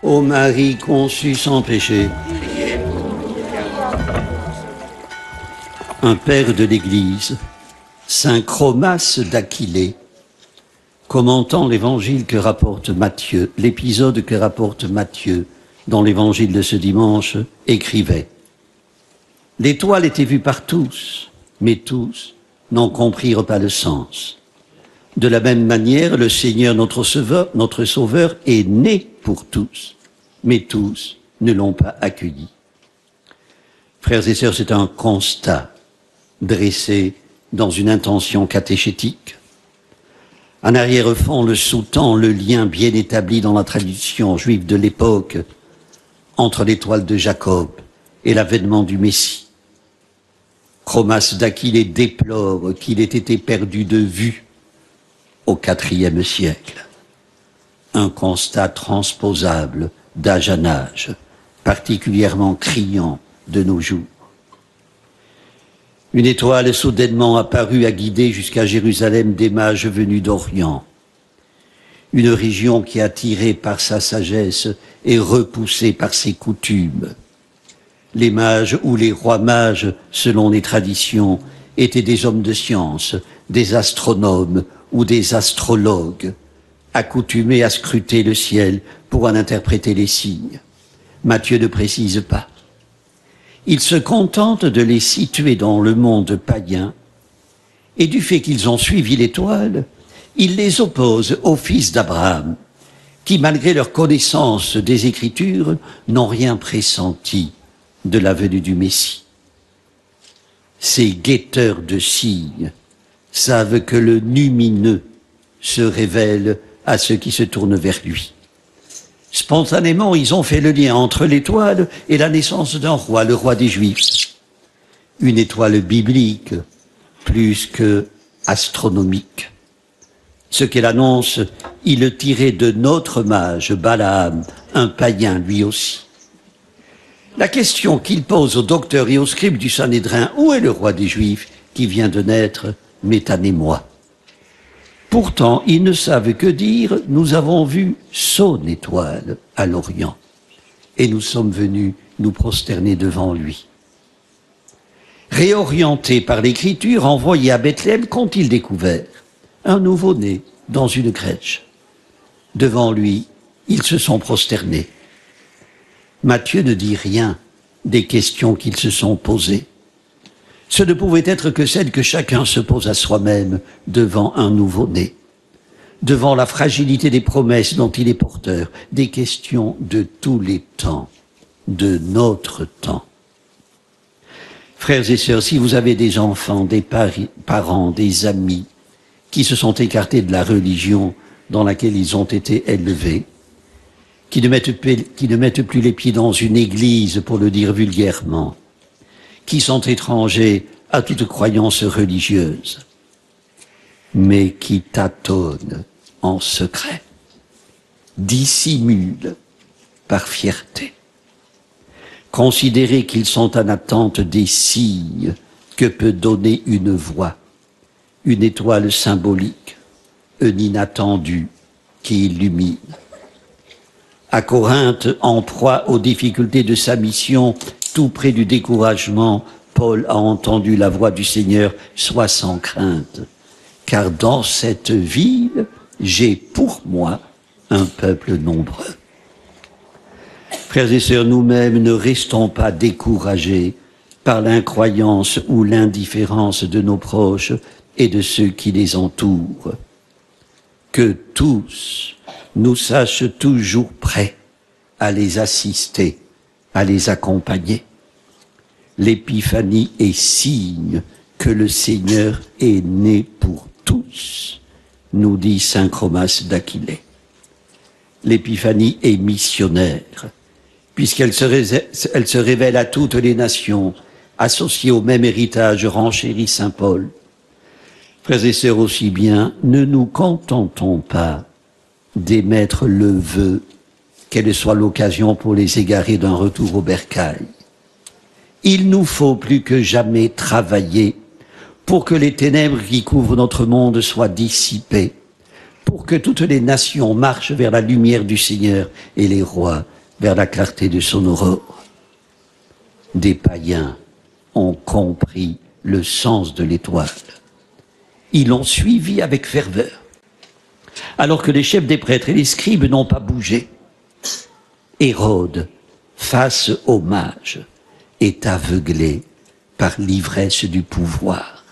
Ô Marie conçue sans péché, un père de l'Église, saint Chromas d'Aquilée, commentant l'évangile que rapporte Matthieu, l'épisode que rapporte Matthieu dans l'évangile de ce dimanche, écrivait: l'étoile était vue par tous, mais tous n'en comprirent pas le sens. De la même manière, le Seigneur, notre Sauveur, est né pour tous, mais tous ne l'ont pas accueilli. Frères et sœurs, c'est un constat dressé dans une intention catéchétique. En arrière-fond, le sous-tend le lien bien établi dans la tradition juive de l'époque entre l'étoile de Jacob et l'avènement du Messie. Chromas d'Aquilée déplore qu'il ait été perdu de vue au IVe siècle. Un constat transposable d'âge en âge, particulièrement criant de nos jours. Une étoile soudainement apparue a guidé jusqu'à Jérusalem des mages venus d'Orient. Une région qui, attirée par sa sagesse, est repoussée par ses coutumes. Les mages ou les rois mages, selon les traditions, étaient des hommes de science, des astronomes ou des astrologues, accoutumés à scruter le ciel pour en interpréter les signes. Matthieu ne précise pas. Il se contente de les situer dans le monde païen, et du fait qu'ils ont suivi l'étoile, il les oppose aux fils d'Abraham, qui, malgré leur connaissance des Écritures, n'ont rien pressenti de la venue du Messie. Ces guetteurs de signes savent que le lumineux se révèle à ceux qui se tournent vers lui. Spontanément, ils ont fait le lien entre l'étoile et la naissance d'un roi, le roi des Juifs. Une étoile biblique, plus que astronomique. Ce qu'elle annonce, il le tirait de notre mage, Balaam, un païen lui aussi. La question qu'il pose aux docteurs et aux scribes du Sanhédrin, où est le roi des Juifs qui vient de naître, m'est un émoi. Pourtant, ils ne savent que dire, nous avons vu son étoile à l'Orient, et nous sommes venus nous prosterner devant lui. Réorientés par l'Écriture, envoyés à Bethléem, qu'ont-ils découvert? Un nouveau-né dans une crèche. Devant lui, ils se sont prosternés. Matthieu ne dit rien des questions qu'ils se sont posées. Ce ne pouvait être que celles que chacun se pose à soi-même devant un nouveau-né, devant la fragilité des promesses dont il est porteur, des questions de tous les temps, de notre temps. Frères et sœurs, si vous avez des enfants, des parents, des amis qui se sont écartés de la religion dans laquelle ils ont été élevés, qui ne mettent plus les pieds dans une église, pour le dire vulgairement, qui sont étrangers à toute croyance religieuse, mais qui tâtonnent en secret, dissimulent par fierté. Considérez qu'ils sont en attente des signes que peut donner une voix, une étoile symbolique, un inattendu qui illumine. À Corinthe, en proie aux difficultés de sa mission, tout près du découragement, Paul a entendu la voix du Seigneur: sois sans crainte, car dans cette ville, j'ai pour moi un peuple nombreux. Frères et sœurs, nous-mêmes ne restons pas découragés par l'incroyance ou l'indifférence de nos proches et de ceux qui les entourent. Que tous nous sachent toujours prêts à les assister, à les accompagner. L'épiphanie est signe que le Seigneur est né pour tous, nous dit saint Chromas d'Aquilée. L'épiphanie est missionnaire, puisqu'elle se révèle à toutes les nations, associées au même héritage, renchérit saint Paul. Frères et sœurs, aussi bien, ne nous contentons pas d'émettre le vœu qu'elle soit l'occasion pour les égarés d'un retour au bercail. Il nous faut plus que jamais travailler pour que les ténèbres qui couvrent notre monde soient dissipées, pour que toutes les nations marchent vers la lumière du Seigneur et les rois vers la clarté de son aurore. Des païens ont compris le sens de l'étoile. Ils l'ont suivi avec ferveur, alors que les chefs des prêtres et les scribes n'ont pas bougé. Hérode, face aux mages, est aveuglé par l'ivresse du pouvoir,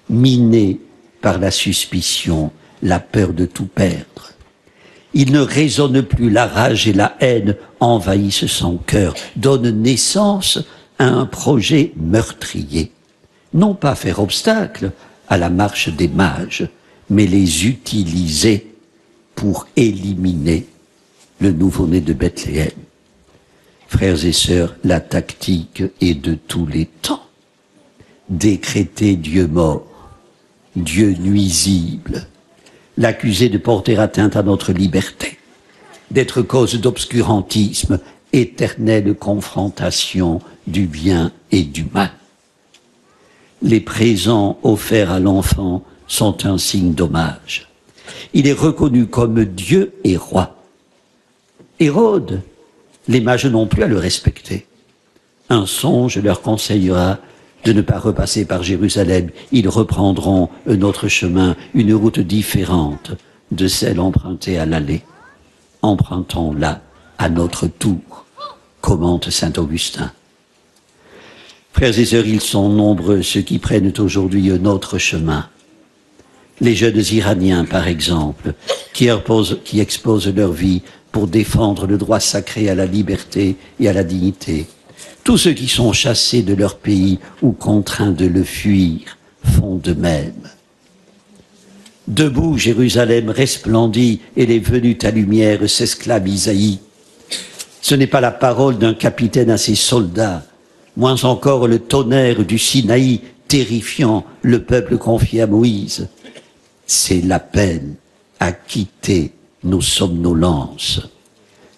miné par la suspicion, la peur de tout perdre. Il ne raisonne plus, la rage et la haine envahissent son cœur, donnent naissance à un projet meurtrier. Non pas faire obstacle à la marche des mages, mais les utiliser pour éliminer le nouveau-né de Bethléem. Frères et sœurs, la tactique est de tous les temps. Décréter Dieu mort, Dieu nuisible, l'accuser de porter atteinte à notre liberté, d'être cause d'obscurantisme, éternelle confrontation du bien et du mal. Les présents offerts à l'enfant sont un signe d'hommage. Il est reconnu comme Dieu et roi. Hérode, les mages n'ont plus à le respecter. Un songe leur conseillera de ne pas repasser par Jérusalem. Ils reprendront un autre chemin, une route différente de celle empruntée à l'aller. Empruntons-la à notre tour, commente saint Augustin. Frères et sœurs, ils sont nombreux ceux qui prennent aujourd'hui un autre chemin. Les jeunes Iraniens, par exemple, qui exposent leur vie pour défendre le droit sacré à la liberté et à la dignité. Tous ceux qui sont chassés de leur pays ou contraints de le fuir font de même. Debout, Jérusalem resplendit et les venus ta lumière s'esclave Isaïe. Ce n'est pas la parole d'un capitaine à ses soldats, moins encore le tonnerre du Sinaï terrifiant le peuple confié à Moïse. C'est l'appel à quitter nos somnolences.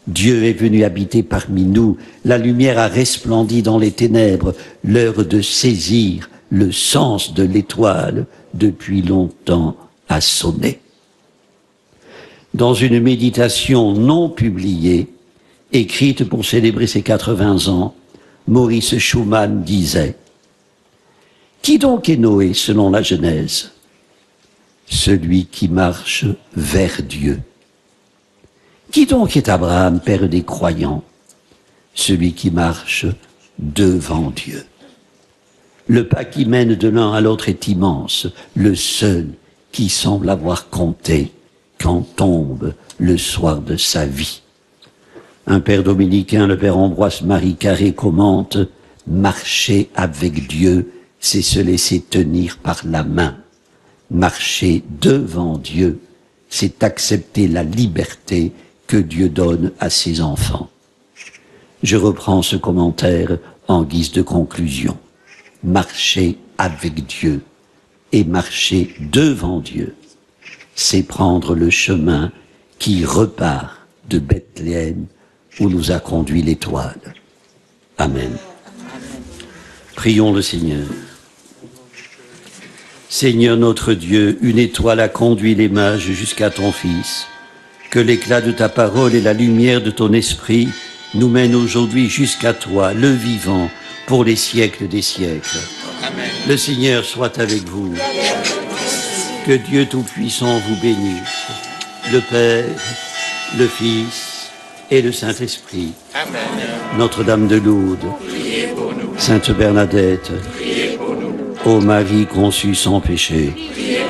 Dieu est venu habiter parmi nous, la lumière a resplendi dans les ténèbres, l'heure de saisir le sens de l'étoile depuis longtemps a sonné. Dans une méditation non publiée, écrite pour célébrer ses 80 ans, Maurice Schumann disait « Qui donc est Noé selon la Genèse ? Celui qui marche vers Dieu. Qui donc est Abraham, père des croyants? Celui qui marche devant Dieu. Le pas qui mène de l'un à l'autre est immense, le seul qui semble avoir compté quand tombe le soir de sa vie. Un père dominicain, le père Ambroise-Marie Carré, commente « Marcher avec Dieu, c'est se laisser tenir par la main. Marcher devant Dieu, c'est accepter la liberté que Dieu donne à ses enfants. » Je reprends ce commentaire en guise de conclusion. Marcher avec Dieu et marcher devant Dieu, c'est prendre le chemin qui repart de Bethléem où nous a conduit l'étoile. Amen. Prions le Seigneur. Seigneur notre Dieu, une étoile a conduit les mages jusqu'à ton Fils. Que l'éclat de ta parole et la lumière de ton esprit nous mènent aujourd'hui jusqu'à toi, le vivant, pour les siècles des siècles. Amen. Le Seigneur soit avec vous. Que Dieu Tout-Puissant vous bénisse, le Père, le Fils et le Saint-Esprit. Amen. Notre-Dame de Lourdes, priez pour nous. Sainte Bernadette, priez pour nous. Ô Marie conçue sans péché, priez